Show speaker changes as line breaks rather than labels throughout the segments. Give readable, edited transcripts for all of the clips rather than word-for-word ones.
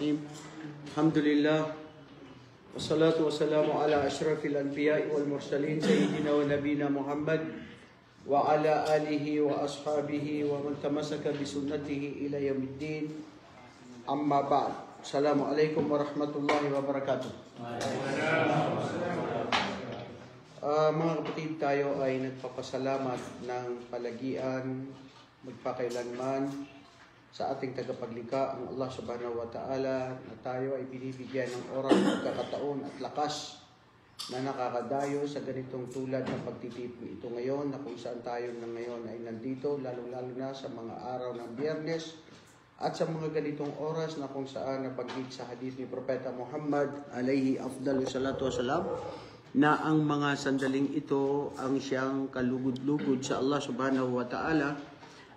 Bismillahirrahmanirrahim. Alhamdulillah. Wassalatu wassalamu ala ashrafil anbiya'i wal mursalin sayyidina wa nabina Muhammad wa ala alihi wa ashabihi wa man tamassaka bi sunnatihi ila yaumiddin. Amma ba'd. Assalamualaikum warahmatullahi wabarakatuh. Mga kapatid, tayo ay nagpapasalamat ng palagian magpakailanman sa ating tagapaglikha, ang Allah subhanahu wa ta'ala, na tayo ay binibigyan ng oras, pagkakataon at lakas na nakakadayo sa ganitong tulad ng pagtitipon ito ngayon, na kung saan tayo na ngayon ay nandito, lalo-lalo na sa mga araw ng Biyernes at sa mga ganitong oras na kung saan nabanggit sa hadith ni Propeta Muhammad alayhi afdalu salatu wasalam, na ang mga sandaling ito ang siyang kalugod-lugod sa Allah subhanahu wa ta'ala,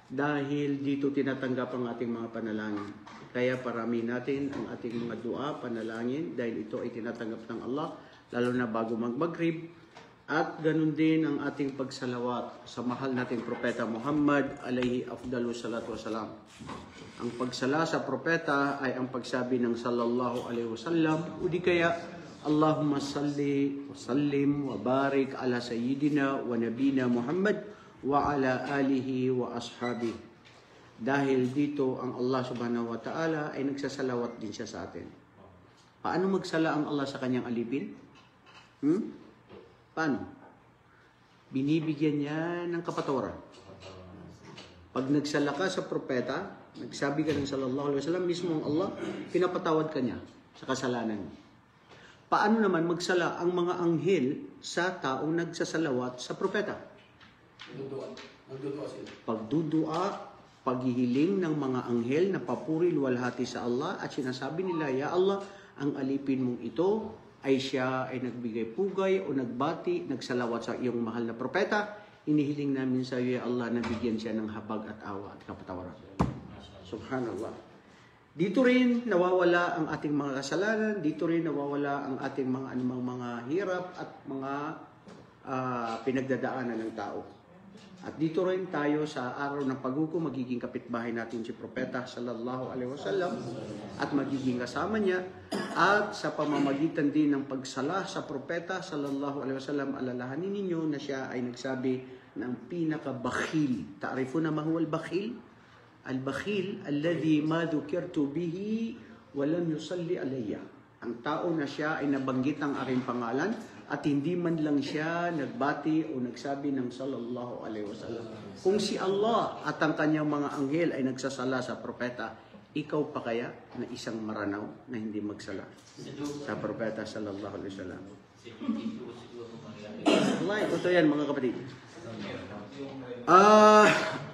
dahil dito tinatanggap ang ating mga panalangin. Kaya parami natin ang ating mga dua, panalangin, dahil ito ay tinatanggap ng Allah, lalo na bago mag-maghrib. At ganun din ang ating pagsalawat sa mahal nating Propeta Muhammad alayhi afdalu salatu wasalam. Ang pagsala sa Propeta ay ang pagsabi ng sallallahu alaihi wasallam, o di kaya Allahumma salli wa sallim wa barik ala sayyidina wa nabina Muhammad wa ala alihi wa ashabi. Dahil dito ang Allah subhanahu wa ta'ala ay nagsasalawat din siya sa atin. Paano magsala ang Allah sa kanyang alipin? Paano? Binibigyan niya ng kapatawaran. Pag nagsala ka sa propeta, nagsabi ka ng sallallahu alaihi wasallam, mismo ang Allah, pinapatawad ka niya sa kasalanan mo. Paano naman magsala ang mga anghel sa taong nagsasalawat sa propeta? Pagdudua, paghihiling ng mga anghel na papuri luwalhati sa Allah, at sinasabi nila, Ya Allah, ang alipin mong ito ay siya ay nagbigay pugay o nagbati, nagsalawat sa iyong mahal na propeta. Inihiling namin sa iyo, Ya Allah, na bigyan siya ng habag at awa at kapatawaran. Subhanallah. Dito rin nawawala ang ating mga kasalanan, dito rin nawawala ang ating mga anumang mga hirap at mga pinagdadaanan ng tao. At dito rin tayo sa araw ng paghukom, magiging kapitbahay natin si Propeta sallallahu alaihi wasallam at magiging kasama niya, at sa pamamagitan din ng pagsala sa Propeta sallallahu alaihi wasallam, alalahanin ninyo na siya ay nagsabi ng pinakabakhil. Ta'rifuna ma huwa al-bakhil? Al-bakhil alladhi ma dhukirtu bihi wa lam yusalli alayya. Ang tao na siya ay nabanggit ang aking pangalan at hindi man lang siya nagbati o nagsabi ng sallallahu alaihi wasallam. Kung si Allah at ang kanyang mga anghel ay nagsasala sa propeta, ikaw pa kaya na isang maranaw na hindi magsala sa propeta sallallahu alaihi wasallam? Allah, ito yan mga kapatid.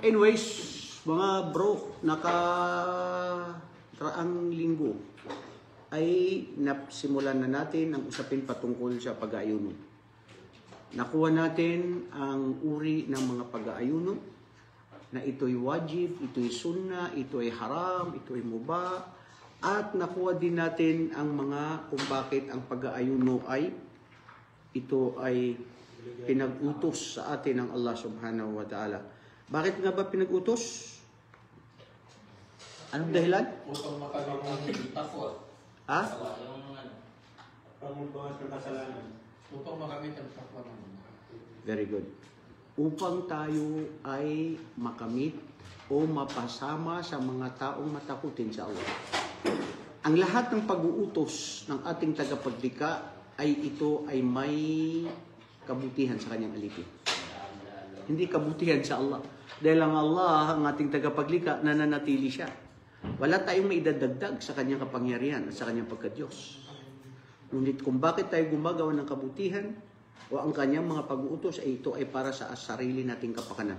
Anyways, mga bro, nakaraang linggo ay napsimulan na natin ang usapin patungkol sa pag-aayuno. Nakuha natin ang uri ng mga pag-aayuno, na ito'y wajib, ito'y sunnah, ito'y haram, ito'y mubah, at nakuha din natin ang mga kung bakit ang pag-aayuno ay ito ay pinag-utos sa atin ng Allah subhanahu wa ta'ala. Bakit nga ba pinag-utos? Anong dahilan?
Upang makamit ang takwa.
Ha?
Pangbawas ng kasalanan. Upang makamit ang takwa ng mga.
Very good. Upang tayo ay makamit o mapasama sa mga taong matakutin sa Allah. Ang lahat ng pag-uutos ng ating tagapaglikha ay ito ay may kabutihan sa kanyang alipin. Hindi kabutihan sa Allah. Dahil ang Allah, ang ating tagapaglikha, nananatili siya. Wala tayong maidadagdag sa kanyang kapangyarihan at sa kanyang pagka-Diyos. Ngunit kung bakit tayo gumagawa ng kabutihan o ang kanyang mga pag-uutos, ay ito ay para sa sarili nating kapakanan.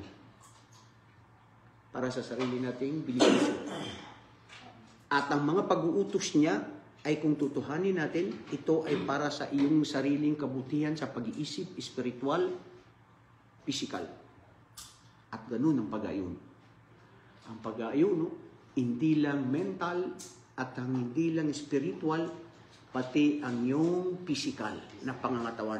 Para sa sarili nating benepisyo. At ang mga pag-uutos niya ay kung tutuhanin natin, ito ay para sa iyong sariling kabutihan sa pag-iisip, spiritual, physical. At ganun ang pag-aayuno. Ang pag-aayuno, hindi lang mental at hindi lang spiritual, pati ang iyong physical na pangangatawan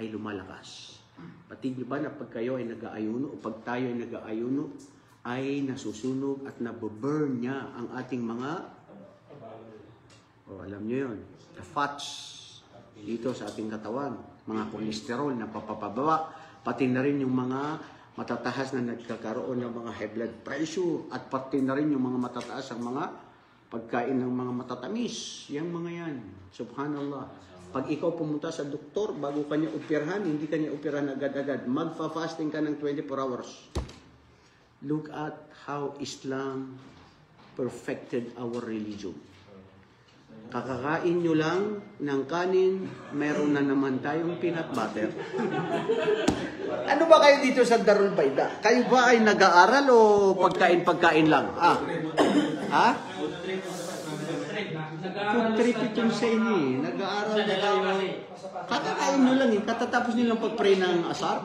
ay lumalakas. Pati nyo ba na pag kayo ay nag-aayuno o pag tayo ay nag-aayuno, ay nasusunog at nababurn niya ang ating mga O, alam nyo yun. The fats dito sa ating katawan. Mga cholesterol na papapababa. Pati na rin yung mga matataas na nagkakaroon ng mga high blood pressure. At pati na rin yung mga matataas ang mga pagkain ng mga matatamis. Yang mga yan. Subhanallah. Pag ikaw pumunta sa doktor, bago kanya operahan, hindi kanya operahan agad-agad. Magfa-fasting ka ng 24 hours. Look at how Islam perfected our religion. Kakakain nyo lang ng kanin, meron na naman tayong peanut butter. Ano ba kayo dito sa Darul Baida? Kayo ba ay nag-aaral o pagkain-pagkain lang? Ha? Food trip itong sa inyo eh. Nag-aaral na kayo. Kakakain nyo lang eh. Katatapos nyo lang pag-pray ng asar.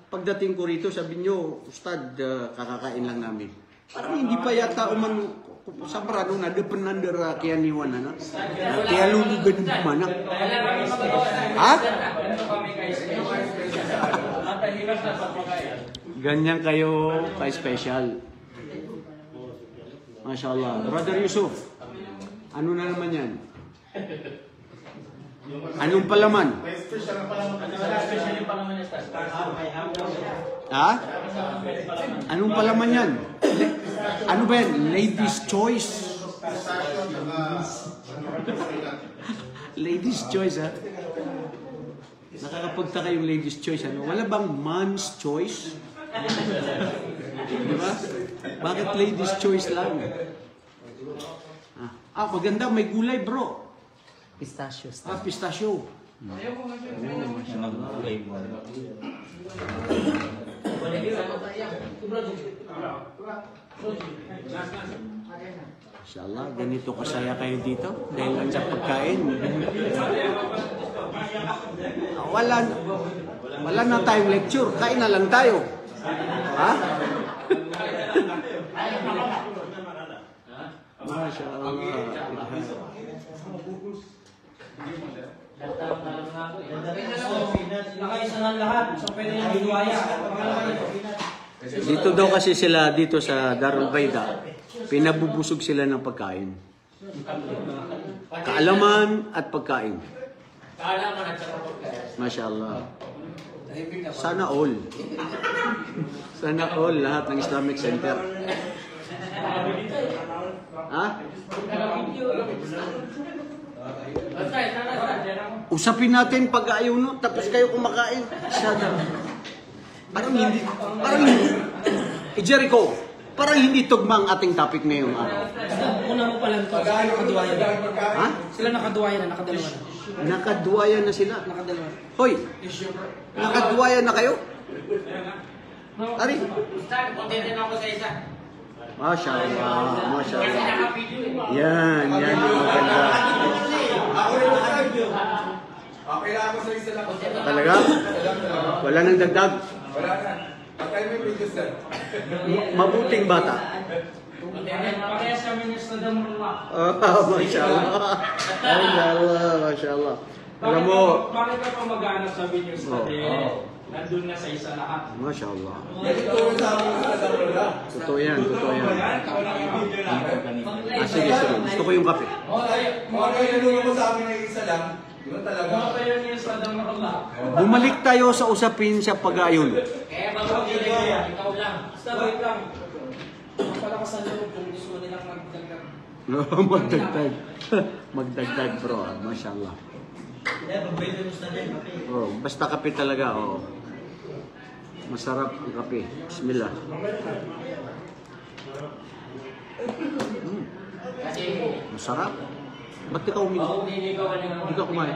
Pagdating ko rito, sabi nyo, Ustad, kakakain lang namin. Parang hindi pa yata umano sa parado na depenandera kaya niwan na. Kaya lulugan ng manak. Ha? Ganyan kayo ka-special. Masya Allah. Brother Yusuf, ano na naman yan? Anong palaman? Ha? Anong palaman yan? Ano ba yan? Ladies' choice. Ladies' choice, ha? Nakakapagtaka yung ladies' choice, ano? Wala bang man's choice? Di ba? Bakit ladies' choice lang? Maganda. May gulay, bro.
Pistachio.
Pistachio. Inshallah, ganito kasaya kayo dito dahil lang sa pagkain. Wala na tayong lecture, kain na lang tayo. Ha? Masya Allah.
Nakaisa ng lahat. So pwede yung binuwaya.
Dito daw kasi sila dito sa Darul Baida, pinabubusog sila ng pagkain. Kaalaman at pagkain.
Kaalaman at saka pagkain.
Masya Allah. Sana all. Sana all lahat ng Islamic Center. Ha? Usapin natin pag ayaw no, tapos kayo kumakain. Sana. Parang hindi. Jericho, parang hindi tugma ang ating topic ngayong araw.
Una mo pa lang ito. Sila nakaduwaya na.
Ha?
Sila nakaduwaya na. Nakadalawa na.
Nakaduwaya na sila.
Nakadalawa.
Hoy, nakaduwaya na kayo? Ari?
Contentin ako sa isa.
Masya Allah, Masya Allah. Yan yung maganda.
Okay lang ako sa isa lang.
Talaga? Wala nang dagdag?
Wala na. Patay mo yung video, sir.
Mabuting bata.
Parehas kami ng Saddam Hussein.
Masya Allah. Masya Allah, Masya Allah. Alam mo,
Bakit ka pa mag-aanap sa video sa nandun na sa isa lahat.
Masya Allah.
Ito sa amin sa Darola.
Totoo yan, totoo yan. Sige. Gusto ko yung kape.
Kung ano yung nilunod mo sa amin na isa lang, yun talaga.
Mga kayo niya sa Saddam Hussein.
Bumalik tayo sa usapin sa pag-aayon.
Kaya mag-hindi ko, ikaw lang.
Basta wait lang. Mapalakas ang loob kung gusto nilang magdagdag.
Magdagdag. Magdagdag bro. Masya Allah. Basta kape talaga. Masarap ang kape. Bismillah.
Kasi,
Masarap. Ba't ikaw uminom?
hindi ka
kumain.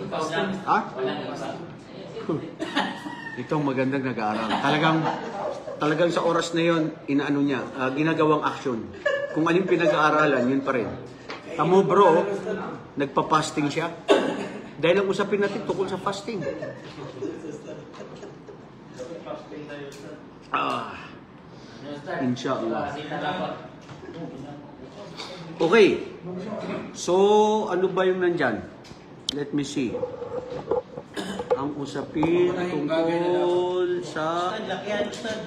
Ikaw lang.
Ha?
Walang iba.
Ito ang magandang nag-aaral. Talagang sa oras na yon, inaano niya, ginagawang action. Kung anong pinag-aaralan, yun pa rin. Tamo bro, nagpa-fasting siya. Dahil ang usapin natin tukol sa fasting. Inshallah. Okay. So, ano ba yung nandyan? Let me see. Ang usapin tungkol sa...
Lakihan, Ustad.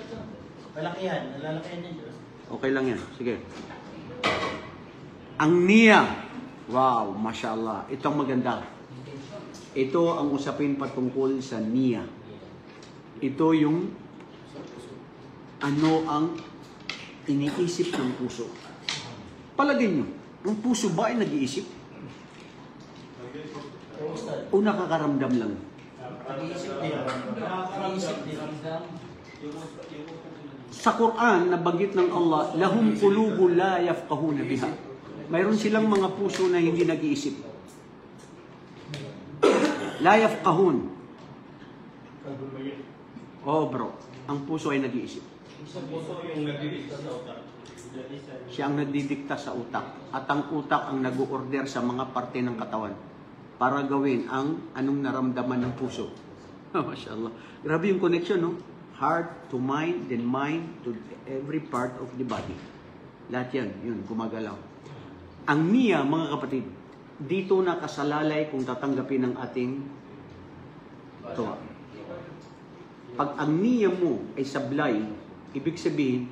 Malakihan. Nalalakihan niya, Diyos.
Okay lang yan. Sige. Ang niya. Wow, mashallah. Ito ang maganda. Ito ang usapin patungkol sa niya. Ito yung ano ang iniisip ng puso. Palagay nyo, ang puso ba ay nag-iisip? O nakakaramdam lang?
Nag-iisip din. Nag-iisip din.
Sa Quran, nabanggit ng Allah, lahum qulubu la yafqahuna biha. Mayroon silang mga puso na hindi nag-iisip. La yafqahun. Oh bro, ang puso ay nag-iisip. Siya ang nagdidikta sa utak. At ang utak ang nag-order sa mga parte ng katawan para gawin ang anong naramdaman ng puso. Mashallah. Grabe yung connection, no? Heart to mind, then mind to every part of the body. Lahat yan, yun, gumagalaw. Ang niya, mga kapatid, dito nakasalalay kung tatanggapin ng ating tuwa. Pag ang niya mo ay sablay, ibig sabihin,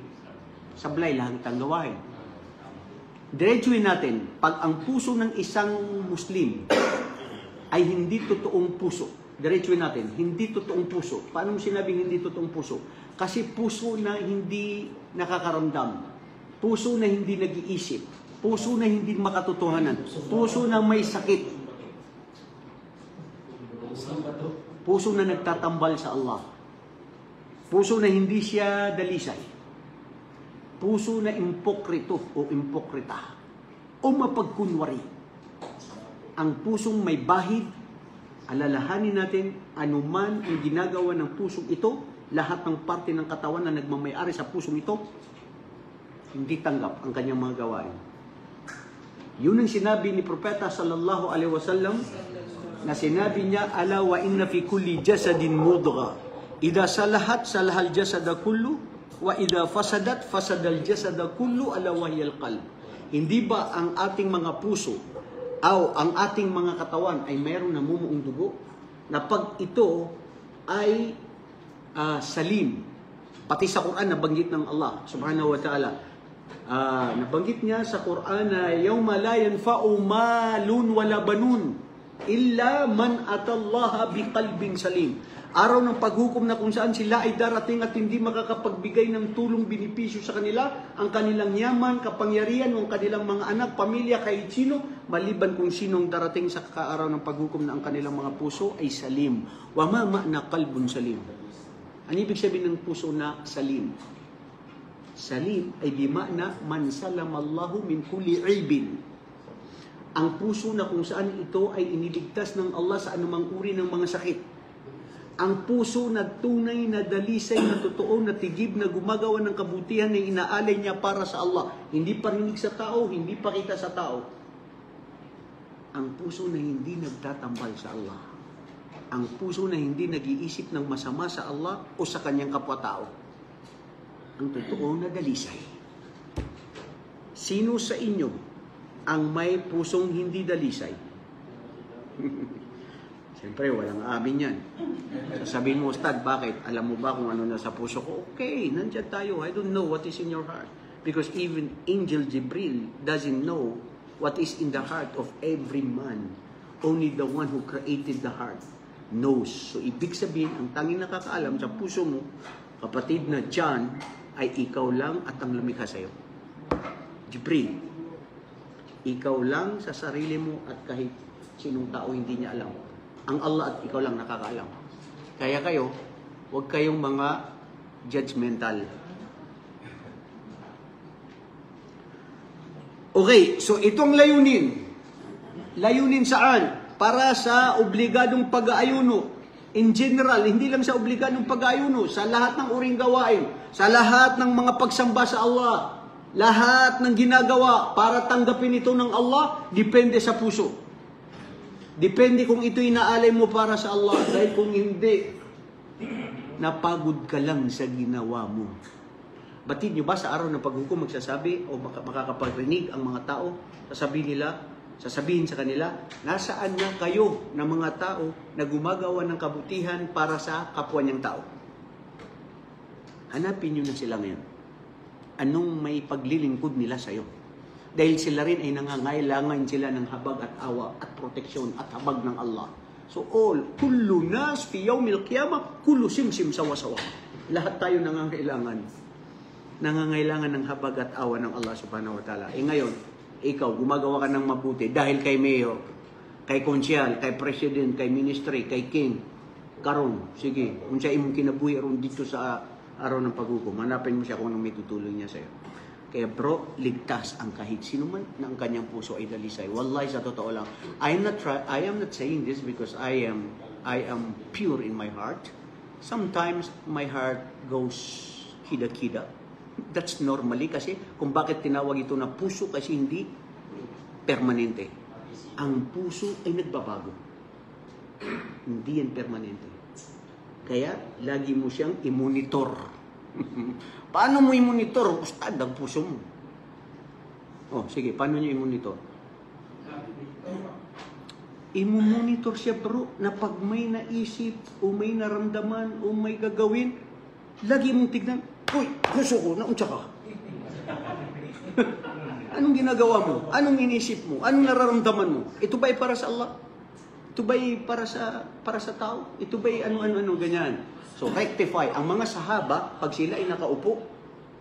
sablay lahat ang gawain. Diretsuhin natin, pag ang puso ng isang Muslim ay hindi totoong puso, diretsuhin natin, hindi totoong puso. Paano mo sinabing hindi totoong puso? Kasi puso na hindi nakakaramdam, puso na hindi nag-iisip, puso na hindi makatotohanan, puso na may sakit, puso na nagtatambal sa Allah, puso na hindi siya dalisay, puso na impokrito o impokrita o mapagkunwari. Ang pusong may bahid, alalahanin natin anuman ang ginagawa ng pusong ito, lahat ng parte ng katawan na nagmamayari sa pusong ito, hindi tanggap ang kanyang mga gawain. Yun ang sinabi ni Propeta sallallahu alaihi wasallam, na sinabi niya, ala wa inna fi kulli jasadin mudgha, idha salahat salahal jasada kullu, wa idha fasadat fasadal jasada kullu, ala wahyal qalb. Hindi ba ang ating mga puso ang ating mga katawan ay mayroong namumuong dugo na pag ito ay salim, pati sa Quran nabanggit ng Allah subhanahu wa ta'ala, nabanggit niya sa Quran na yawma la yanfa'u malun wala banun illa man atallaha biqalbin salim. Araw ng paghukom na kung saan sila ay darating at hindi makakapagbigay ng tulong benepisyo sa kanila, ang kanilang yaman, kapangyarihan, ang kanilang mga anak, pamilya, kahit sino, maliban kung sinong darating sa kaaraw ng paghukom na ang kanilang mga puso ay salim. Wa ma ma'na qalbun salim. Ano ibig sabihin ng puso na salim? Salim ay bima'na man salamallahu min kulli aibin. Ang puso na kung saan ito ay iniligtas ng Allah sa anumang uri ng mga sakit. Ang puso na tunay na dalisay na totoo na tigib na gumagawa ng kabutihan na inaalay niya para sa Allah. Hindi parinig sa tao, hindi pakita sa tao. Ang puso na hindi nagtatambal sa Allah. Ang puso na hindi nag-iisip ng masama sa Allah o sa kanyang kapwa-tao. Ang totoo na dalisay. Sino sa inyo ang may pusong hindi dalisay? Siyempre, walang amin yan. Sasabihin mo, Ustad, bakit? Alam mo ba kung ano nasa puso ko? Okay, nandyan tayo. I don't know what is in your heart. Because even Angel Jibril doesn't know what is in the heart of every man. Only the one who created the heart knows. So, ibig sabihin, ang tanging nakakaalam sa puso mo, kapatid na John, ay ikaw lang at ang lumikha sa'yo. Jibril, ikaw lang sa sarili mo at kahit sinong tao hindi niya alam. Ang Allah at ikaw lang nakakaalam. Kaya kayo, huwag kayong mga judgmental. Okay, so itong layunin. Layunin saan? Para sa obligadong pag-aayuno. In general, hindi lang sa obligadong pag-aayuno, sa lahat ng uring gawain, sa lahat ng mga pagsamba sa Allah, lahat ng ginagawa para tanggapin ito ng Allah, depende sa puso. Depende kung ito inaalay mo para sa Allah. Dahil kung hindi, napagod ka lang sa ginawa mo. Batid nyo ba sa araw ng paghukom magsasabi o makakapagrinig ang mga tao? Sasabihin sa kanila, nasaan na kayo na mga tao na gumagawa ng kabutihan para sa kapwa niyang tao? Hanapin nyo na sila ngayon. Anong may paglilingkod nila sa'yo? Dahil sila rin ay nangangailangan sila ng habag at awa at proteksyon at habag ng Allah. So kullu nas fi yawmil qiyamah, kullu simsim sawa-sawa. Lahat tayo nangangailangan ng habag at awa ng Allah subhanahu wa ta'ala. Ngayon, ikaw, gumagawa ka ng mabuti dahil kay mayor, kay konsyal, kay president, kay ministry, kay king, karon, sige, kung siya imong kinabuhi ron dito sa araw ng paghukom, hanapin mo siya kung anong may tutulong niya sa'yo. Kaya bro, ligtas ang kahit sino man na ang kanyang puso ay dalisay. Wallahi, sa totoo lang, I am not saying this because I am pure in my heart. Sometimes my heart goes kida-kida. That's normally kasi kung bakit tinawag ito na puso kasi hindi permanente. Ang puso ay nagbabago. Hindi yan permanente. Kaya lagi mo siyang i-monitor. Paano mo i-monitor? Ustad, ang puso mo. Oh, sige, paano niyo i-monitor? I-monitor siya bro, na pag may naisip o may naramdaman o may gagawin, lagi mong tignan, uy, puso ko, naunsa ka. Anong ginagawa mo? Anong inisip mo? Anong nararamdaman mo? Ito ba ay para sa Allah? Ito ba ay para sa tao? Ito ba ay ano, ganyan? So, rectify. Ang mga sahaba, pag sila ay nakaupo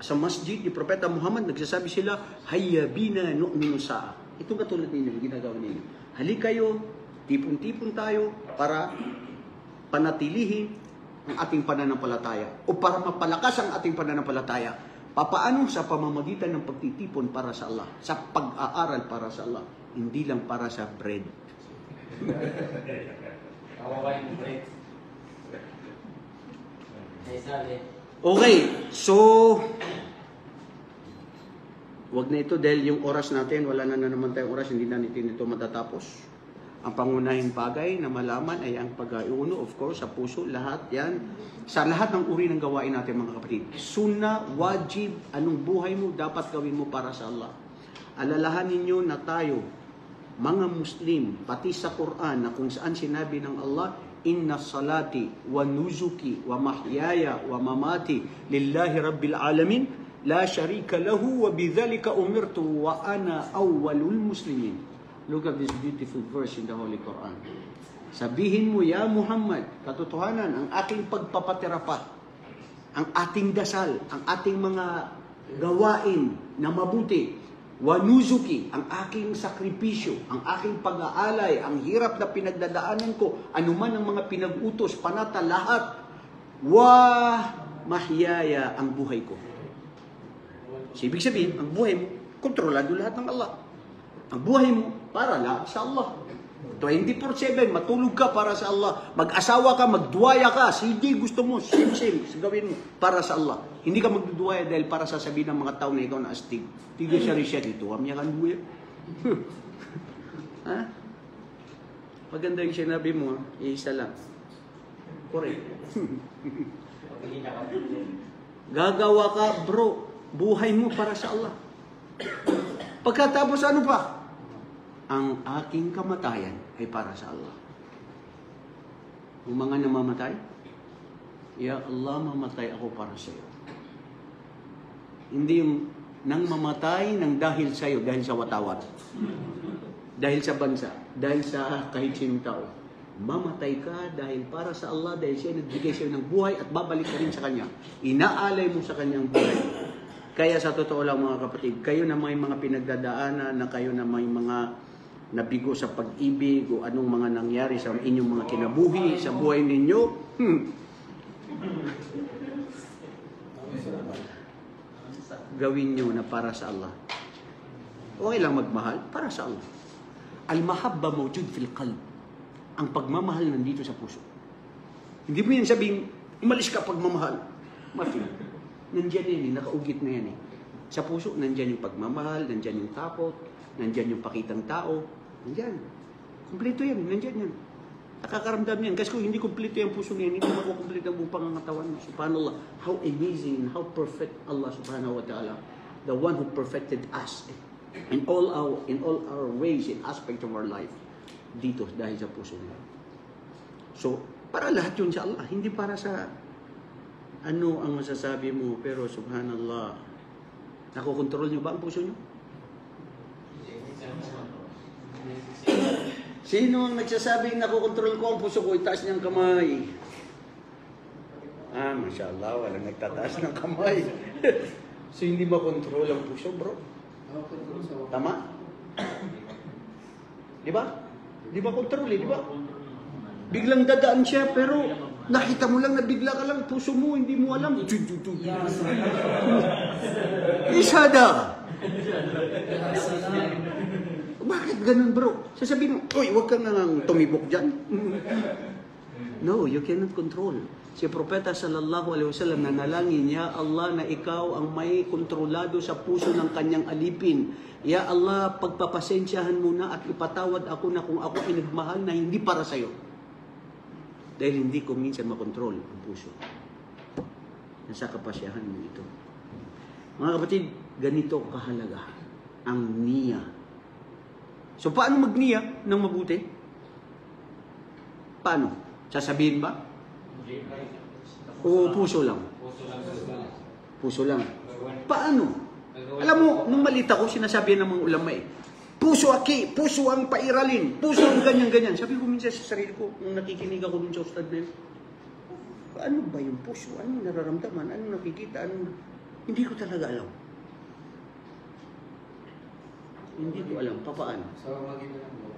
sa masjid, ni Propeta Muhammad, nagsasabi sila, hayya bina nu'minu sa'a. Ito katulad ninyo, ginagawa ninyo. Halik kayo, tipon-tipon tayo para panatilihin ang ating pananampalataya o para mapalakas ang ating pananampalataya. Papaano? Sa pamamagitan ng pagtitipon para sa Allah, sa pag-aaral para sa Allah, hindi lang para sa bread. Okay, so wag na ito dahil yung oras natin, wala na naman tayong oras, hindi na natin ito matatapos. Ang pangunahing bagay na malaman ay ang pag-iuno, of course, sa puso, lahat yan. Sa lahat ng uri ng gawain natin, mga kapatid. Sunnah, wajib, anong buhay mo, dapat gawin mo para sa Allah. Alalahanin nyo na tayo, mga Muslim, pati sa Quran, na kung saan sinabi ng Allah, inna salati wa nuzuki wa mahyaya wa mamati lillahi rabbil alamin la sharika lahu wa bidhalika umirtu wa ana awwalul muslimin. Look at this beautiful verse in the Holy Quran. Sabihin mo, ya Muhammad, katotohanan, ang aking pagpapatirapat, ang ating dasal, ang ating mga gawain na mabuti, wanuzuki, ang aking sakripisyo, ang aking pag-aalay, ang hirap na pinagdadaanan ko, anuman ang mga pinag-utos, panata, lahat, wa mahyaya ang buhay ko. So, ibig sabihin, ang buhay mo, kontrolado lahat ng Allah. Ang buhay mo, para lang sa Allah. 24/7, matulog ka para sa Allah. Mag-asawa ka, magduwaya ka. Sige, gusto mo, same, gawin mo para sa Allah. Hindi ka magduduwaya dahil para sasabihin ng mga tao na ikaw na astig. Tigil siya rin siya dito. Amya kan buya. Ha? Maganda yung sinabi mo, isa lang. Correct. Gagawa ka, bro. Buhay mo para sa Allah. Pagkatapos ano pa? Ang aking kamatayan ay para sa Allah. Ang mga namamatay, ya Allah, mamatay ako para sa iyo. Hindi yung nang mamatay nang dahil sa iyo, dahil sa watawat. Dahil sa bansa, dahil sa kahit sinong tao. Mamatay ka dahil para sa Allah, dahil siya nagbigay sa iyo ng buhay at babalik ka rin sa Kanya. Inaalay mo sa Kanyang buhay. Kaya sa totoo lang mga kapatid, kayo na may mga pinagdadaanan, na kayo na may mga nabigo sa pag-ibig o anong mga nangyari sa inyong mga kinabuhi, sa buhay ninyo, gawin nyo na para sa Allah. Okay lang magmahal, para sa Allah. Al-mahabba mawjud fil qalb. Ang pagmamahal nandito sa puso. Hindi mo yan sabihin, umalis ka pagmamahal. Martin, nandyan yan, nakaugit na yan. Sa puso, nandyan yung pagmamahal, nandyan yung takot, nandyan yung pakitang tao, nandyan. Kumpleto yan, nandyan yan. Nakakaramdam yan. Kasi kung hindi kumpleto yung puso niyan, hindi makukumpleto ang buong pangangatawan mo. Subhanallah, how amazing, how perfect Allah subhanahu wa ta'ala, the one who perfected us in all our ways, in aspect of our life, dito dahil sa puso niya. So, para lahat yun sa Allah, hindi para sa ano ang masasabi mo, pero subhanallah, nakokontrol niyo ba ang puso niyo? Sino ang nagsasabing nakokontrol ko ang puso ko? Itaas niyang kamay. Masya Allah, walang nagtataas ng kamay. So, hindi makontrol ang puso, bro. Tama? Di ba? Di ba kontrol di ba? Biglang dadaan siya, pero nakita mo lang na bigla ka lang, puso mo, hindi mo alam. Isada! Bakit ganun, bro? Sasabihin mo, uy, huwag kang nang tumibok dyan. No, you cannot control. Si Propeta sallallahu alaihi wasallam nanalangin, Ya Allah, na ikaw ang may kontrolado sa puso ng kanyang alipin. Ya Allah, pagpapasensyahan mo na at ipatawad ako na kung ako ay nagmahal na hindi para sa'yo. Dahil hindi ko minsan makontrol ang puso. Nasa kapasyahan mo ito. Mga kapatid, ganito kahalaga ang niya. So, paano magniya ng mabuti? Paano? Sasabihin ba? O puso lang? Puso lang. Paano? Alam mo, nung malita ko, sinasabi ng mga ulama puso aki, puso ang pairalin, puso ang ganyan-ganyan. Sabi ko minsan sa sarili ko, nung nakikinig ako dun sa ustad na yun, ano ba yung puso? Ano nararamdaman? Ano nakikita? Hindi ko talaga alam. Hindi ko alam. Paano?
Sa magiging na lang mo.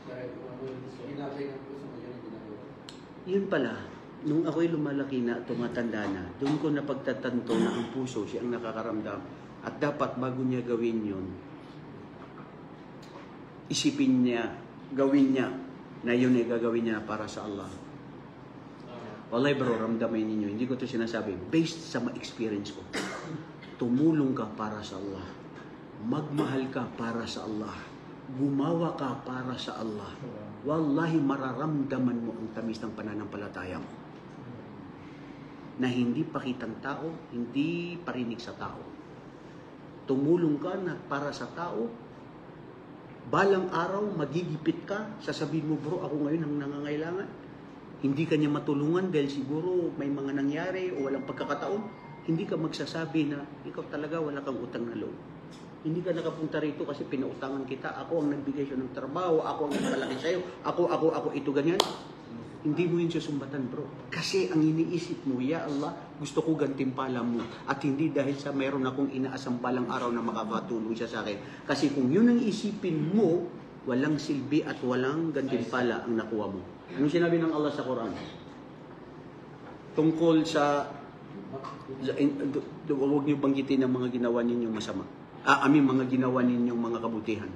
Dahil kung ano yung ginagay ng puso mo, yun ang ginagawa.
Yun pala, nung ako'y lumalaki na, tumatanda na, doon ko napagtatanto na ang puso siya ang nakakaramdam. At dapat bago niya gawin yun, isipin niya, gawin niya, na yun ay gagawin niya para sa Allah. Wallahi bro, ramdamin ninyo, hindi ko ito sinasabi, based sa ma-experience ko. Tumulong ka para sa Allah. Magmahal ka para sa Allah. Gumawa ka para sa Allah. Wallahi mararamdaman mo ang tamis ng pananampalataya mo. Na hindi pakitang tao, hindi parinig sa tao. Tumulong ka na para sa tao, balang araw magigipit ka, sasabihin mo, bro, ako ngayon ang nangangailangan. Hindi ka niya matulungan dahil siguro may mga nangyari o walang pagkakataon. Hindi ka magsasabi na ikaw talaga wala kang utang na loob. Hindi ka nakapunta rito kasi pinautangan kita. Ako ang nagbigay siya ng trabaho. Ako ang nagpalaki sa'yo. Ako, ito, ganyan. Hindi mo yun susumbatan, bro. Kasi ang iniisip mo, Ya Allah, gusto ko gantimpala mo. At hindi dahil sa mayroon akong inaasang balang araw na makakatulong siya sa akin. Kasi kung yun ang isipin mo, walang silbi at walang gantimpala ang nakuha mo. Anong sinabi ng Allah sa Quran? Tungkol sa huwag niyo banggitin ang mga ginawa ninyong masama. Mga ginawa ninyong mga kabutihan.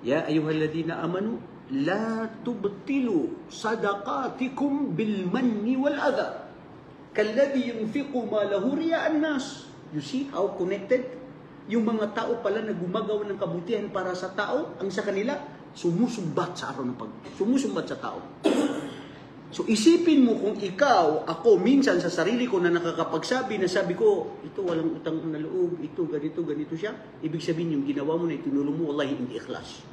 Ya ayyuhalladhina amanu la tubtilu sadaqatikum bil manni wal adha kalladhi yunfiqu malahu riya'an nas. You see how connected? Yung mga tao pala na gumagawa ng kabutihan para sa tao, ang sa kanila sumusumbat sa araw ng sumusumbat sa tao. So isipin mo kung ikaw, ako, minsan sa sarili ko na nakakapagsabi na sabi ko, ito walang utang na loob, ito ganito siya. Ibig sabihin yung ginawa mo na itinulong mo, wallahi hindi ikhlas.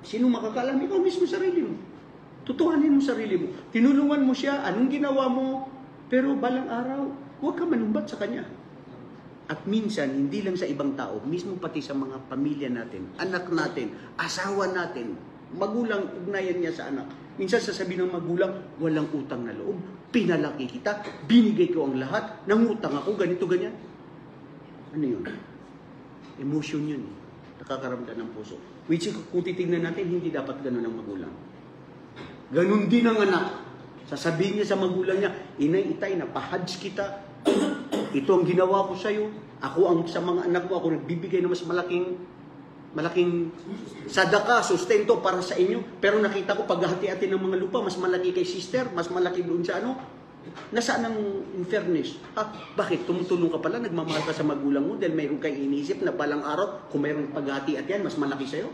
Sino makakalam? Ikaw mismo sarili mo. Tutuhanin mo sarili mo. Tinulungan mo siya, anong ginawa mo, pero balang araw, huwag ka manumbat sa kanya. At minsan, hindi lang sa ibang tao, mismo pati sa mga pamilya natin, anak natin, asawa natin, magulang, ugnayan niya sa anak. Minsan sasabihin ng magulang, walang utang na loob, pinalaki kita, binigay ko ang lahat, nangutang ako, ganito, ganyan. Ano yun? Emotion yun. Nakakaramdam ng puso. Which kung titignan natin, hindi dapat ganun ang magulang. Ganun din ang anak. Sasabihin niya sa magulang niya, inay, itay, napahadж kita. Ito ang ginawa ko sa'yo. Ako sa mga anak ko, ako nagbibigay ng mas malaking sadaka, sustento para sa inyo. Pero nakita ko paghahati-hati ng mga lupa, mas malaki kay sister, mas malaki doon sa ano. Nasaan ang in fairness? Bakit? Tumutulong ka pala, nagmamahal ka sa magulang mo dahil mayroon kang iniisip na balang araw, kung mayroong paghahati-hatian, mas malaki sa'yo?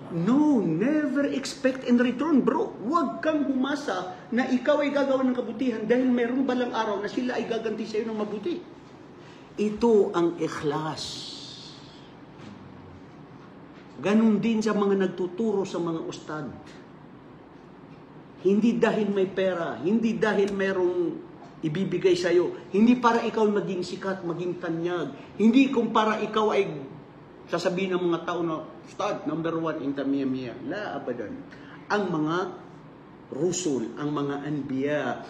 No, never expect in return, bro. Huwag kang humasa na ikaw ay gagawa ng kabutihan dahil mayroong balang araw na sila ay gaganti sa'yo ng mabuti. Ito ang ikhlas. Ganon din sa mga nagtuturo sa mga ustad. Hindi dahil may pera, hindi dahil mayroong ibibigay sa'yo, hindi para ikaw maging sikat, maging tanyag, hindi kung para ikaw ay sasabihin ng mga tao na, Ustad, number 1 in Tamiya. La abadan. Ang mga rusul, ang mga anbiya,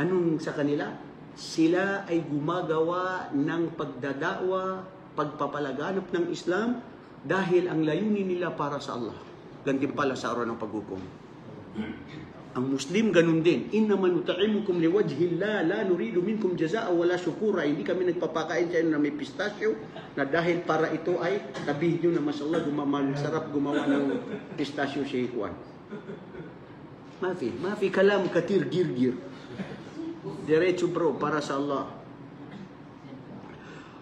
anong sa kanila? Sila ay gumagawa ng pagdadawa, pagpapalaganap ng Islam dahil ang layunin nila para sa Allah. Gantimpala sa araw ng paghukom. Ang Muslim ganun din. Innaman nut'imukum liwajhillah la nuridu minkum jazaa'a wala syukura. Hindi kami nagpapakain sa inyo na may pistachio na dahil para ito ay sabihin nyo na masyaallah sarap gumawa ng pistachio si Juan. Mafi kalam katir girgir. Diretso bro para sa Allah.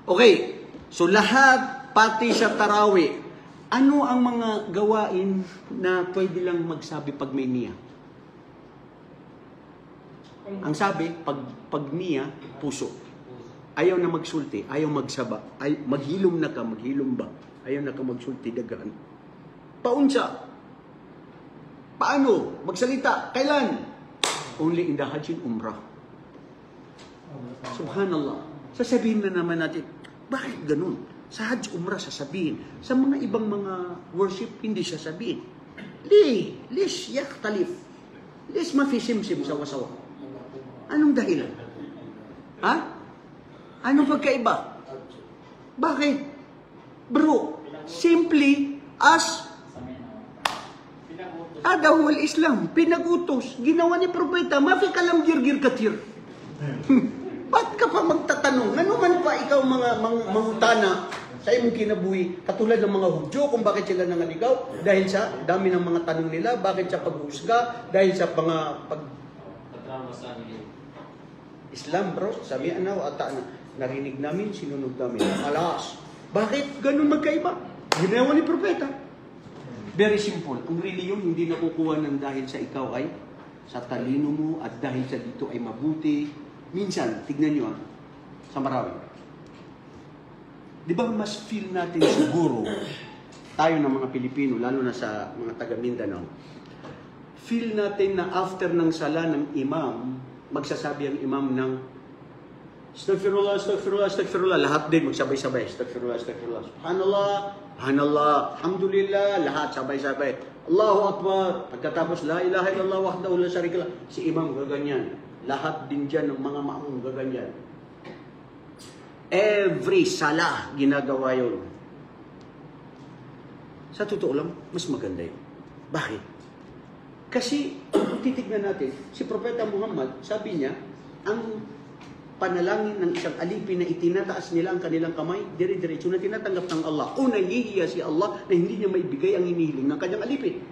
Okay. So lahat pati sa tarawih. Ano ang mga gawain na pwede lang magsabi pag may niya? Ang sabi, pag niya, puso. Ayaw na magsulti, ayaw magsaba. Maghilom na ka, maghilom ba? Ayaw na ka magsulti, dagaan. Paunsa. Paano? Magsalita. Kailan? Only in the Hajj and Umrah. Subhanallah. Sasabihin na naman natin, bakit ganun? Sa Hajj, Umrah, sasabihin. Sa mga ibang mga worship, hindi sasabihin. Lish yakhtalif. Lish mafisimsim sawa-sawa. Anong dahilan? Ha? Anong pagkaiba? Bakit? Bro, simply as adawal Islam, pinagutos, ginawa ni Propeta, mafi kalam girgir katir. Ba't ka pa magtatanong? Ano man pa ikaw mga mangutana sa imong kinabuhi, katulad ng mga Hudyo, kung bakit sila nangaligaw, dahil sa dami ng mga tanong nila, bakit sa pag-uusga, dahil sa Islam bro, sabi narinig namin, sinunod namin. Alas, bakit ganun magkaiba? Ginawa ni Propeta. Very simple. Ang reliyon hindi nakukuha ng dahil sa ikaw ay sa talino mo at dahil sa dito ay mabuti. Minsan, tignan nyo sa Marawi. Di ba mas feel natin siguro, tayo ng mga Pilipino, lalo na sa mga taga Mindanao, feel natin na after ng sala ng imam, magsasabi ang imam ng Astaghfirullah, astaghfirullah, astaghfirullah. Lahat din magsabay-sabay. Astaghfirullah, astaghfirullah. Subhanallah, subhanallah. Alhamdulillah. Lahat sabay-sabay. Allahu Akbar. Pagkatapos, la ilaha illallah wahdahu la syarika lah. Si imam gaganyan. Lahat din dyan ng mga maamong gaganyan. Every salah ginagawa yun. Sa totoo lang, mas maganda yun. Bakit? Kasi, kung titignan natin, si Propeta Muhammad, sabi niya, ang panalangin ng isang alipin na itinataas nila ang kanilang kamay, dire-diretso na tinatanggap ng Allah. O nahihiya si Allah na hindi niya maibigay ang inihiling ng kanyang alipin.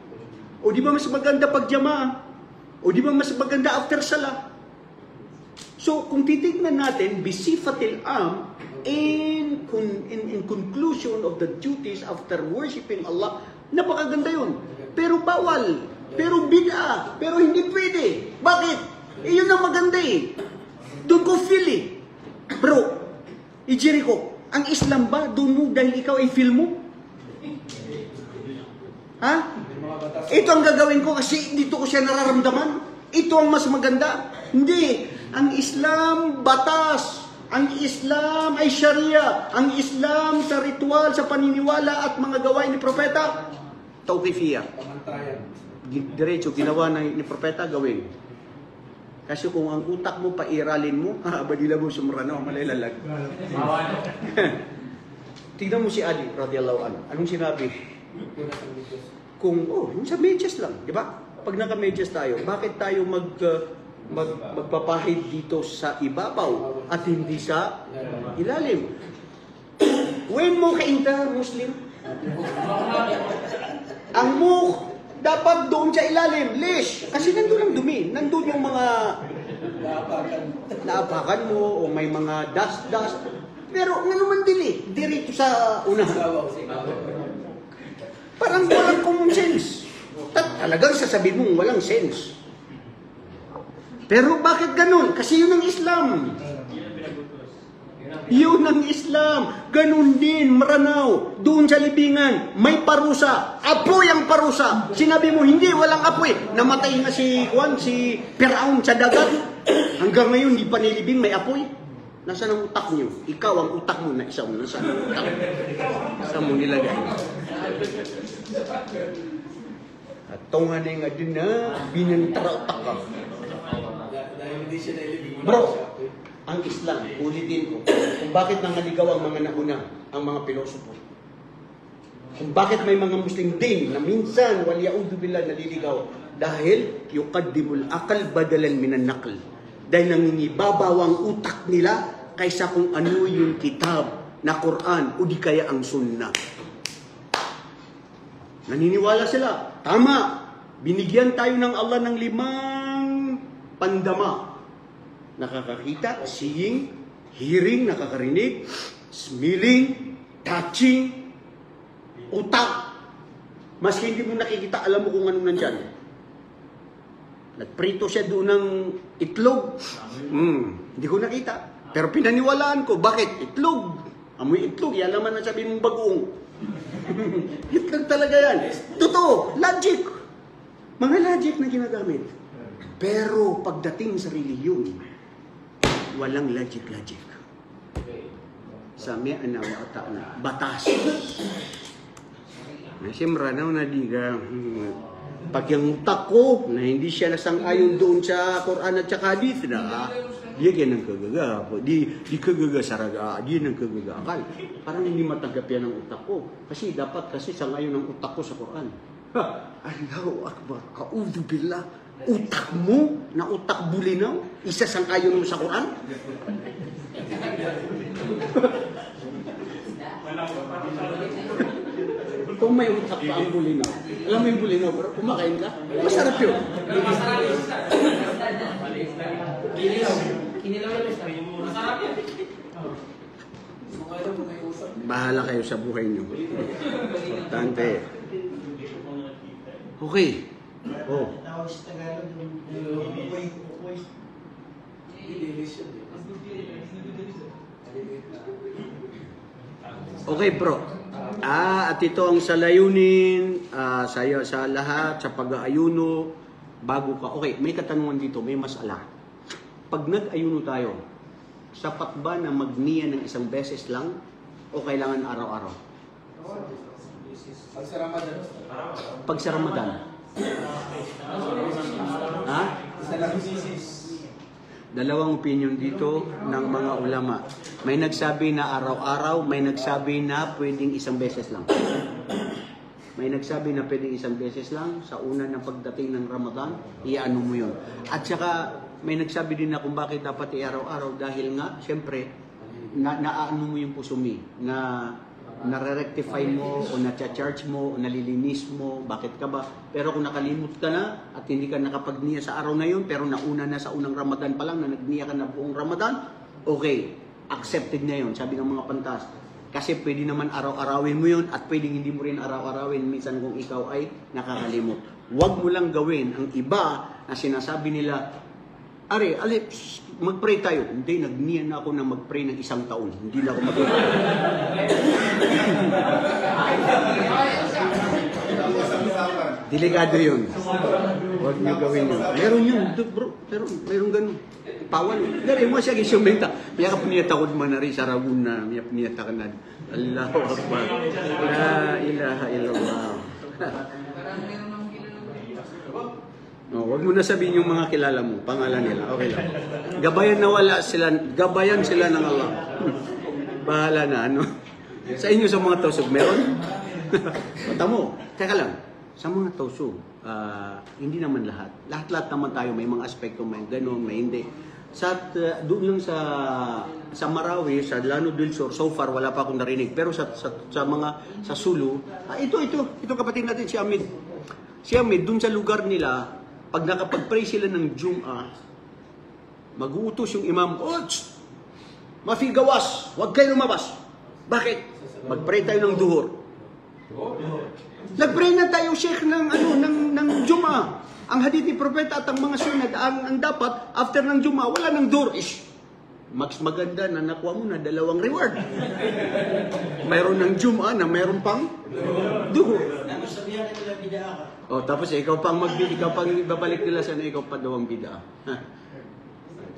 O di ba mas maganda pag jamaa? O di ba mas maganda after salah? So, kung titignan natin, bisifatil am, in conclusion of the duties after worshiping Allah, napakaganda yun. Pero bawal. Pero bid'a, pero hindi pwede. Bakit? Yun ang maganda eh. Doon ko feel eh. Bro, Jericho, ang Islam ba, doon mo dahil ikaw ay feel mo? Ha? Ito ang gagawin ko kasi dito ko siya nararamdaman. Ito ang mas maganda. Hindi. Ang Islam, batas. Ang Islam ay Sharia. Ang Islam sa ritual, sa paniniwala at mga gawain ni Propeta, tawqifiyah. Diretso, ginawa ni Propeta, gawin. Kasi kung ang utak mo, pairalin mo, badila mo sumrano, malalalag. Tignan mo si Ali, radiyallahu anhu. Anong sinabi? Kung, yung sa medyas lang, di ba? Pag naka-medyas tayo, bakit tayo magpapahid dito sa ibabaw at hindi sa ilalim? When mo ka-inter, Muslim? Ang mukh, dapat doon sa ilalim, lish. Kasi nandun ang dumi. Nandun yung mga naapakan mo o may mga dust. Pero nga naman dili. Dirito sa unahan. Parang walang common sense. Talagang sasabihin mong walang sense. Pero bakit ganun? Kasi yun ang Islam. Yun ang Islam. Ganun din, Maranao. Doon sa libingan, may parusa. Apoy ang parusa. Sinabi mo, hindi, walang apoy. Namatay na si Firaun sa dagat. Hanggang ngayon, di pa nilibing, may apoy. Nasaan ang utak niyo? Ikaw ang utak mo na isaw. Nasaan ang utak mo? Saan mo nilagay? At tunga na nga din na binantara utak ka.
Dahil hindi siya nailibig.
Bro, ang Islam, ulitin ko, kung bakit nangaligaw ang mga nauna, ang mga pilosopo. Kung bakit may mga Muslim din na minsan, waliyaudu billah, naliligaw. Dahil, yuqaddimul akal badalan minan naql. Dahil nangingibabaw ang utak nila kaysa kung ano yung kitab na Quran o di kaya ang sunnah. Naniniwala sila. Tama. Binigyan tayo ng Allah ng 5 pandama. Nakakakita, seeing, hearing, nakakarinig, smelling, touching, utak. Maski hindi mo nakikita, alam mo kung ano nandyan. Nagprito siya doon ng itlog. Hindi ko nakita. Pero pinaniwalaan ko. Bakit? Itlog. Amoy itlog. Yan naman ang sabihin mong bagoong. Itlog talaga yan. Totoo. Logic. Mga logic na ginagamit. Pero pagdating sa reliyon, walang logic. Sami anawa ata na. Batas. Siyempre, na diga. Pag yung utak ko, na hindi siya nasang-ayon doon sa Quran at sa Hadith na, di yan ang kagaga. Di kagaga saraga, di yan ang kagaga akal. Parang hindi matanggap yan ang utak ko. Kasi dapat sang-ayon ang utak ko sa Quran. Allahu Akbar, a'udhu billah. Utak mo na utak bulinaw, isa sang-ayon mo sa Quran? Kung may utak pa ang bulinaw. Alam mo yung bulinaw, pero kumakain ka, masarap yun.
Kinilaw na siya. Masarap yan.
Bahala kayo sa buhay niyo. Importante. Okay. Oh. Okay, bro. At ito ang salayunin sa lahat, sa pag-aayuno, bago ka. Okay, may katanungan dito, may masala. Pag nag-ayuno tayo, sapat ba na magniya ng isang beses lang o kailangan araw-araw?
Pag sa Ramadan.
Pag sa Ramadan. Ha?
Isa lang sisis.
Dalawang opinion dito ng mga ulama. May nagsabi na araw-araw, may nagsabi na pwedeng isang beses lang. May nagsabi na pwedeng isang beses lang sa una ng pagdating ng Ramadan, iano mo yun. At saka may nagsabi din na kung bakit dapat i-araw-araw dahil nga, siyempre, naano mo yung puso mo, na nare-rectify mo o na-charge mo o nalilinis mo, bakit ka ba? Pero kung nakalimot ka na at hindi ka nakapagniya sa araw na yun, pero nauna na sa unang Ramadan pa lang na nagniya ka na buong Ramadan, okay, accepted na yun, sabi ng mga pantas. Kasi pwede naman araw-arawin mo yun at pwedeng hindi mo rin araw-arawin minsan kung ikaw ay nakakalimot. Huwag mo lang gawin ang iba na sinasabi nila, Ari, mag-pray tayo. Hindi, nagniya na ako na mag-pray ng 1 taon. Hindi na ako mag-pray. Delikado yun. Huwag niyo gawin yun. Meron yun, bro. Meron ganun. Pawal. Dari mo siya gisumenta. Miya ka puniyatakod man na rin sa Raguna. Miya puniyatakan na. Allahu Akbar. La ilaha illallah. No, wag mo na sabihin yung mga kilala mo, pangalan nila. Okay lang. Gabayan sila ng Allah. Bahala na, ano? Sa inyo sa mga tausog, meron? Mata mo, teka lang. Sa mga tausog, hindi naman lahat. Lahat-lahat naman tayo, may mga aspekto, may ganun, may hindi. Doon lang sa Marawi, sa Llano del Sur, so far wala pa akong narinig. Pero sa Sulu, ito kapatid natin si Amid. Si Amid, doon sa lugar nila, pag nakapag-pray sila ng Jum'ah, mag-uutos yung imam, mafi gawas, huwag kayo lumabas. Bakit? Mag-pray tayo ng duhur. Nag-pray na tayo, Sheikh, ng Jum'ah. Ang hadith ni Propeta at ang mga sunad, ang dapat, after ng Jum'ah, wala ng duhur. Mas maganda na nakuha mo na 2 reward. Mayroon ng Jum'ah na mayroon pang duhur.
Sabihan nila bid'a ka.
Tapos ikaw pang babalik nila sana ikaw pa daw ang bid'a.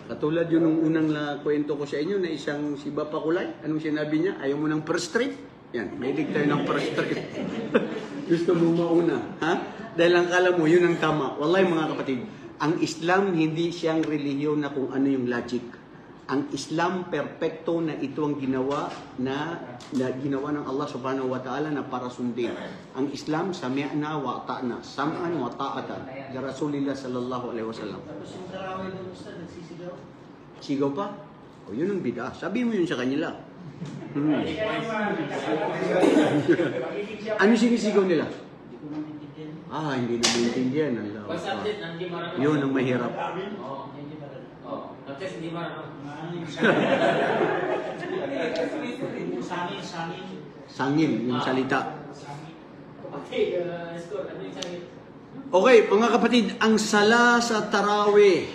Katulad yun nung unang kwento ko sa inyo na isang si Bapa Kulay. Anong sinabi niya? Ayaw mo ng first trip? Yan, may tayo ng first trip. Gusto mo mauna. Ha? Dahil ang kala mo, yun ang tama. Wallahi mga kapatid, ang Islam hindi siyang relihiyon na kung ano yung logic. Ang Islam perpekto na ito ang ginawa ginawa ng Allah subhanahu wa ta'ala na para sundin. Ang Islam, sami'na wa ta'na, sam'an wa ta'atan. Da Rasulillah sallallahu alaihi wasallam.
Tapos yung tarawih doon, Ustad, nagsisigaw.
Sigaw pa? O yun ang bid'ah. Sabi mo yun sa kanila. Ano sinisigaw nila?
Hindi ko maintindihan.
Hindi na maintindihan.
Basta update, hindi marami.
Yun ang mahirap.
Oo.
Hindi ba rin?
Oo. Update, hindi marami.
Yung sangin.
Sangin, yung salita.
Okay, score. Ano yung sabi?
Okay, mga kapatid, ang sala sa tarawih.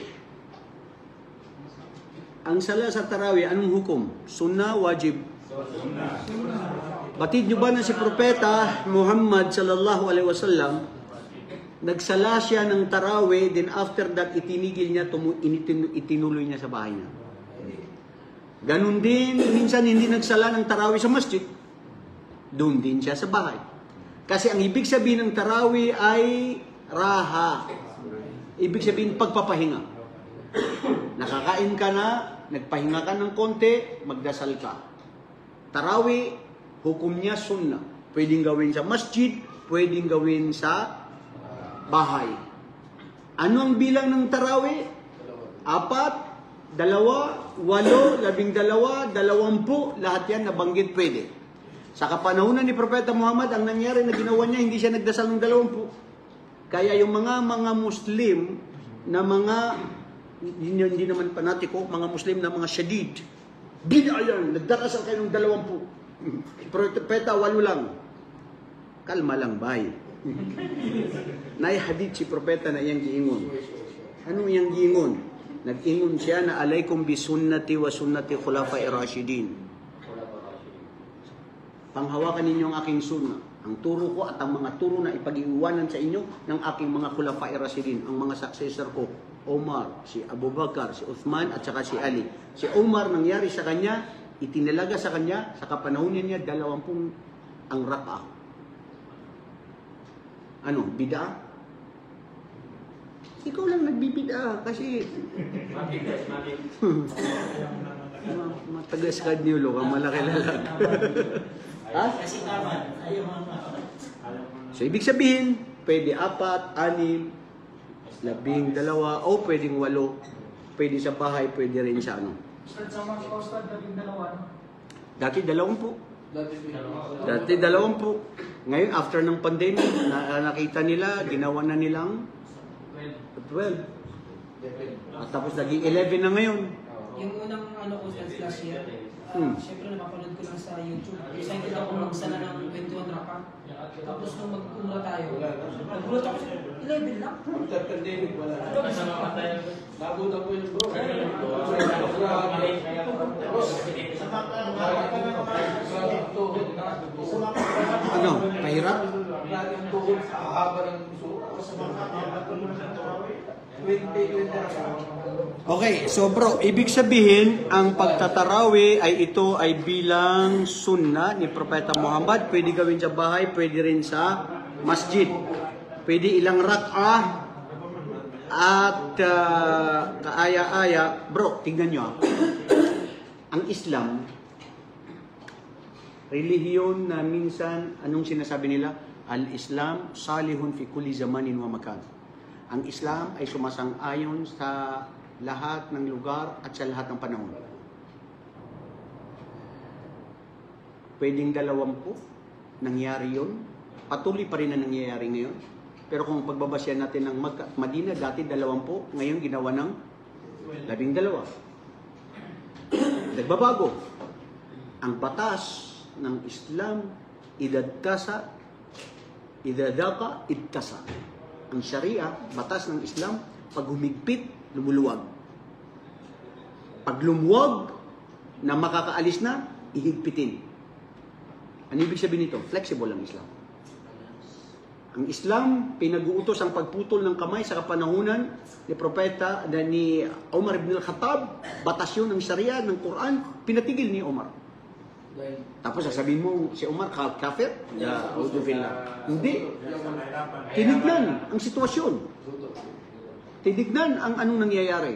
Ang sala sa tarawih, anong hukom? Sunnah, wajib. Batid nyo ba na si Propeta Muhammad sallallahu alaihi wasallam, nagsala siya ng tarawih, then after that, itinigil niya, itinuloy niya sa bahay niya. Ganon din, minsan hindi nagsala ng tarawih sa masjid. Doon din siya sa bahay. Kasi ang ibig sabihin ng tarawih ay raha. Ibig sabihin pagpapahinga. Nakakain ka na, nagpahinga ka ng konti, magdasal ka. Tarawih, hukom niya sunnah. Pwedeng gawin sa masjid, pwedeng gawin sa bahay. Ano ang bilang ng tarawih? 4, 2, 8, 12, 20, lahat yan nabanggit pwede. Sa kapanahunan ni Propeta Muhammad, ang nangyari na ginawa niya, hindi siya nagdasal ng 20. Kaya yung mga Muslim na hindi naman panatiko, mga Muslim na mga syadid, binayan, nagdarasal kayo ng 20. Propeta, 8 lang. Kalma lang, bay. Naihadid si Propeta na iyang giingon. Anong iyang giingon? Nag-ingon siya na alaykum bi sunnati wa sunnati khulafai rashidin. Panghawakan ninyo ang aking sunnah, ang turo ko at ang mga turo na ipag-iwanan sa inyo ng aking mga khulafai rashidin, ang mga successor ko, Omar, si Abu Bakar, si Uthman at saka si Ali. Si Omar, nangyari sa kanya, itinalaga sa kanya, sa kapanahon niya 20 ang rak'ah. Ano, bid'ah? Ikaw lang nagbibid'ah kasi matagas ka niyo lo, malaki lang. Ha?
Kasi tama. Ayaw mga.
So, ibig sabihin, pwede 4, 6, 12, o pwedeng 8. Pwede sa bahay, pwede rin sa ano.
Ustad, sa mga Ustad, 12, no?
Dati 20.
Dati
20. Ngayon, after ng pandemic, nakita nila, ginawa na nilang 12. At tapos naging 11 na ngayon.
Yung unang Ustad last year, siyempre napapanood ko lang sa YouTube. Excited ako magsala ng 21 raka. Tapos nung mag-umra tayo, nag-umra ako 11 lang.
After pandemic, wala. Nabutan ko yung bro.
Ano? Mahirap? Okay, so bro, ibig sabihin, ang pagtatarawi ay ito ay bilang sunnah ni Propeta Muhammad. Pwede gawin sa bahay, pwede rin sa masjid. Pwede ilang rak'ah at kaaya-aya. Bro, tingnan nyo. Ang Islam, relihiyon na minsan, anong sinasabi nila? Al-Islam salihun fi kulli zamanin wa makan. Ang Islam ay sumasang-ayon sa lahat ng lugar at sa lahat ng panahon. Pwedeng 20, nangyari yun. Patuloy pa rin na nangyayari ngayon. Pero kung pagbabasyan natin ng Madina, dati 20, ngayon ginawa ng 12. Nagbabago. Ang batas ng Islam, idadtasa, idadaka, idtasa. Ang Sharia, batas ng Islam, pag humigpit, lumuluwag. Pag lumuwag, na makakaalis na, ihigpitin. Ano ibig sabihin nito? Flexible ang Islam. Ang Islam, pinag-uutos ang pagputol ng kamay sa kapanahunan ni Propeta na ni Umar ibn al-Khattab. Batas yun ng Sharia, ng Quran, pinatigil ni Umar. Tapos sasabihin mo, si Umar kafir? Hindi. Tinignan ang sitwasyon. Tinignan ang anong nangyayari.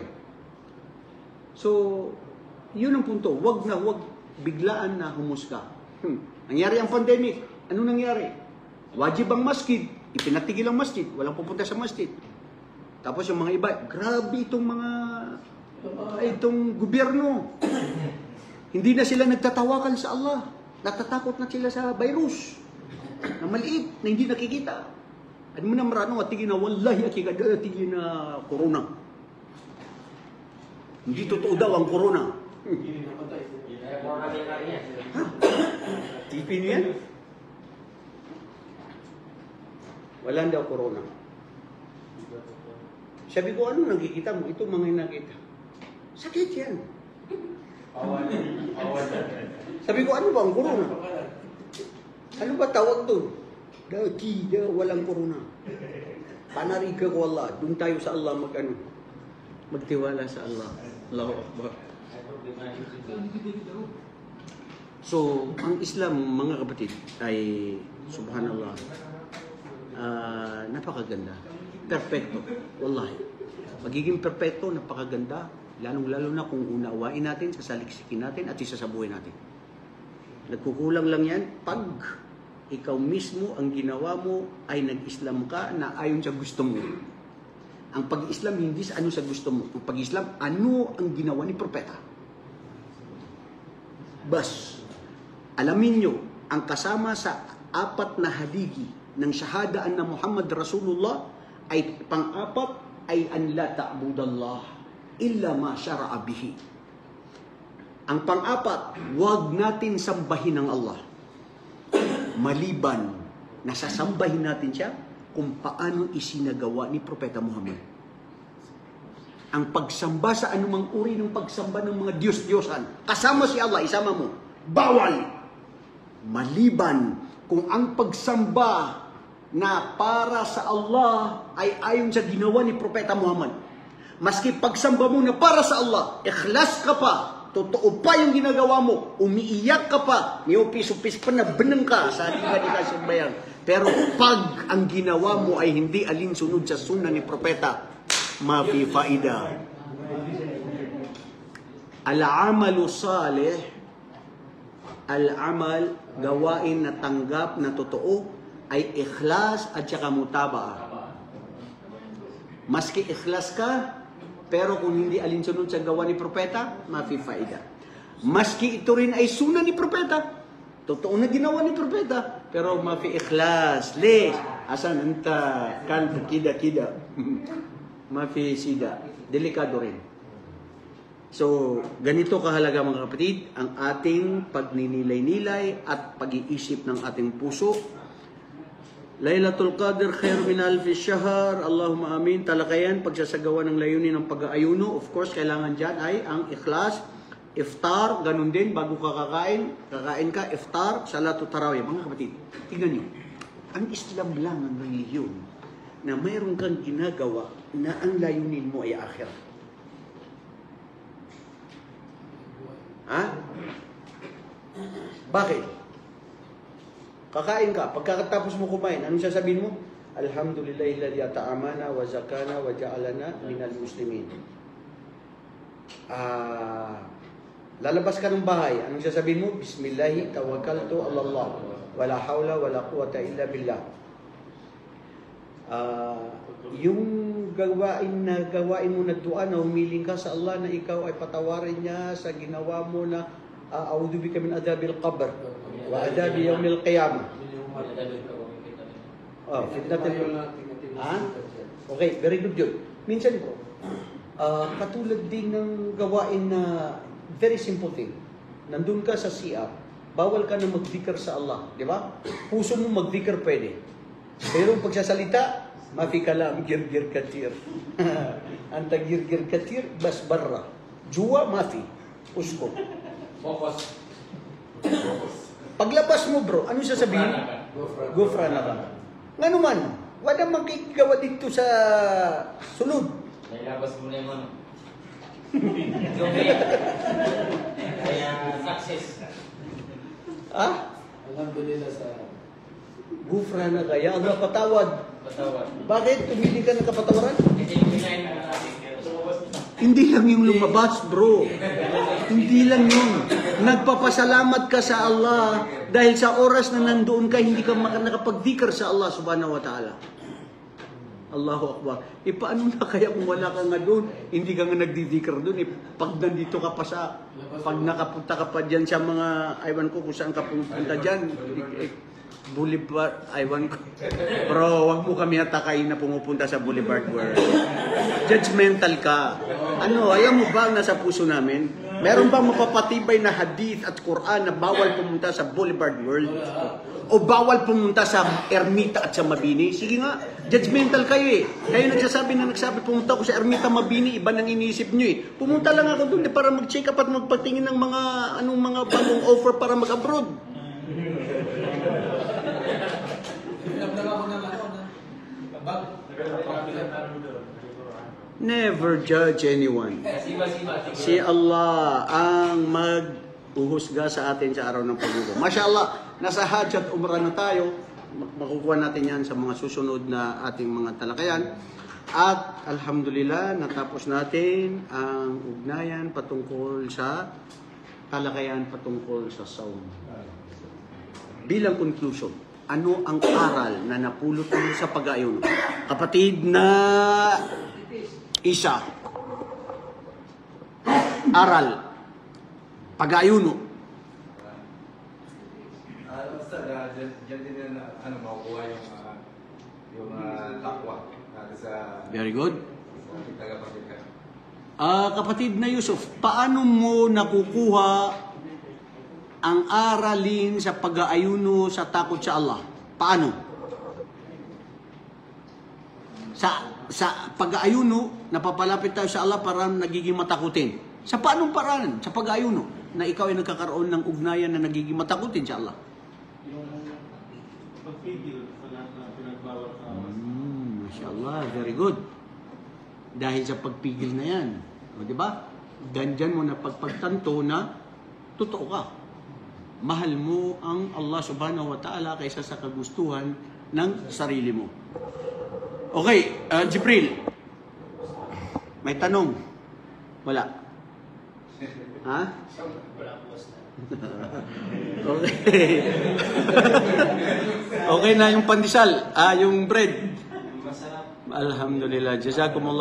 So, yun ang punto. Wag biglaan na humusga. Nangyari ang pandemic. Ano nangyari? Wajib ang masjid. Ipinatigil ang masjid. Walang pupunta sa masjid. Tapos yung mga iba, grabe itong mga itong gobyerno. Hindi na sila nagtatawakan sa Allah. Natatakot na sila sa virus. Na maliit, na hindi nakikita. Ano mo na marano, atigin na wallahi atigin na corona. Hindi totoo daw ang corona. Tipin yan? Walang daw corona. Sabi ko, ano nakikita mo? Ito mga nakita. Sakit yan. Sabi ko, ano ba ang corona? Ano ba tawag doon? Walang corona. Panarika ko Allah. Doon tayo sa Allah magtiwala sa Allah. Allahu Akbar. So, ang Islam, mga kapatid, ay subhanallah, napakaganda. Perfecto. Wallahi. Magiging perfecto, napakaganda. Lalong-lalo na kung unawain natin, sasaliksikin natin, at isasabuhin natin. Nagkukulang lang yan pag ikaw mismo, ang ginawa mo ay nag-Islam ka na ayon sa gusto mo. Ang pag-Islam hindi sa ano sa gusto mo. Ang pag-Islam, ano ang ginawa ni Propeta. Bas, alamin nyo, ang kasama sa 4 na hadigi ng syahadaan na Muhammad Rasulullah ay pang-4 ay an la ta'budallah illa ma syara'a bihi. Ang pang-4, huwag natin sambahin ng Allah maliban na sasambahin natin siya kung paano isinagawa ni Propeta Muhammad. Ang pagsamba sa anumang uri ng pagsamba ng mga Diyos-Diyosan, kasama si Allah, isama mo, bawal! Maliban kung ang pagsamba na para sa Allah ay ayon sa ginawa ni Propeta Muhammad. Maski pagsamba mo na para sa Allah, ikhlas ka pa, totoo pa yung ginagawa mo, umiiyak ka pa, niupis-upis pa na beneng ka sa haligan ni kasimbayan. Pero pag ang ginawa mo ay hindi alinsunod sa sunnah ni Propeta, mafi faida. Al-amalu salih, al-amal, gawain na tanggap na totoo, ay ikhlas at saka mutabaa. Maski ikhlas ka, pero kung hindi alinsunod sa gawa ni Propeta, mafi faida. Maski ito rin ay sunnah ni Propeta, totoo na ginawa ni Propeta, pero mafi ikhlas. Les, asan anta, kalb, kida. Mafi sida. Delikado rin. So, ganito kahalaga mga kapatid, ang ating pagninilay-nilay at pag-iisip ng ating puso. Laylatul Qadr khair min alfi shahr. Allahumma amin. Talakayan, pagsasagawa ng layunin ng pag-aayuno. Of course, kailangan dyan ay ang ikhlas. Iftar, ganun din, bago ka kakain ka, iftar, salatu tarawih. Mga kapatid, tingnan nyo. Ang Islam lang ang relihiyon na mayroon kang ginagawa na ang layunin mo ay akhir. Ha? Bakit? Kakain ka, pagkatapos mo kumain, anong sasabihin mo? Alhamdulillahilladzi at'amana wa zakana wa ja'alana minal muslimin. Lalabas ka ng bahay, anong sasabihin mo? Bismillahi tawakkaltu 'ala Allah. Wala hawla wala quwwata illa billah. Yung gawain mo na dua na humiling ka sa Allah na ikaw ay patawarin niya sa ginawa mo na a'udhu bika min adhabil qabr wa adhabi yawmil qiyamah. Okay, very good yun. Minsan po, katulad din ng gawain na very simple thing. Nandun ka sa CR, bawal ka na mag-dhikr sa Allah, di ba? Puso mo mag-dhikr pwede. Pero pagsasalita, mafi kalam girgir katir. Anta girgir katir, bas barra. Jua mafi. Usko.
Focus.
Paglabas mo bro, ano sasabihin? Gufranaka. Nga naman, wala makikigawa dito sa sunod.
Nailabas mo na yung ano. Okay. Kaya success.
Ah?
Alhamdulillah sa...
Gufra na kaya, ang patawad.
Patawad.
Bakit? Tumili ka ng kapatawaran?
Kasi yung kinain na natin.
Hindi lang yung lumabas, bro. Hindi lang yun. Nagpapasalamat ka sa Allah dahil sa oras na nandoon ka, hindi ka nakapag-dhikr sa Allah subhanahu wa ta'ala. Allahu Akbar. Paano na kaya kung wala ka nga doon? Hindi ka nga nagdi-dhikr doon. Pag nandito ka pa sa... Pag nakapunta ka pa dyan sa mga... Aywan ko kung saan ka pupunta dyan. Boulevard, aywan ko. Bro, wag mo kami hatakain na pumupunta sa Boulevard World. Judgmental ka. Ano, alam mo ba ang nasa puso namin? Meron bang mapapatibay na hadith at Quran na bawal pumunta sa Boulevard World? O bawal pumunta sa Ermita at sa Mabini? Sige nga, judgmental kayo eh. Kayo nagsasabi pumunta ko sa Ermita Mabini, iba nang iniisip nyo eh. Pumunta lang ako doon para mag-check up at magpatingin ng mga bagong offer para mag-abroad. Never judge anyone. Si Allah ang mag-uhusga sa atin sa araw ng paghukom. Masya Allah, nasa Hajj at Umrah na tayo. Makukuha natin yan sa mga susunod na ating mga talakayan. At Alhamdulillah, natapos natin ang ugnayan patungkol sa talakayan patungkol sa saum. Bilang conclusion, ano ang aral na napulot mo sa pag-aayon? Kapatid na isa, aral, pag-aayuno.
Basta, dyan din na, makukuha yung takwa natin sa...
Very good.
Tagapagligtas.
Kapatid na Yusuf, paano mo nakukuha ang aralin sa pag-aayuno sa takot sa Allah? Paano? Sa pag-aayuno, napapalapit tayo sa Allah para nagiging matakutin. Sa paanong paraan? Sa pag-aayuno, na ikaw ay nagkakaroon ng ugnayan na nagiging matakutin sa Allah.
Yung pagpigil sa lahat na pinagbawal sa
Mashallah, very good. Dahil sa pagpigil na yan. O, di ba? Dandyan mo na pagpagtanto na totoo ka. Mahal mo ang Allah subhanahu wa ta'ala kaysa sa kagustuhan ng sarili mo. Okay, Jibril. May tanong? Wala. Ha?
Wala po basta.
Okay. Okay na yung pandesal. Yung bread.
Masarap.
Alhamdulillah. Jazakumullah.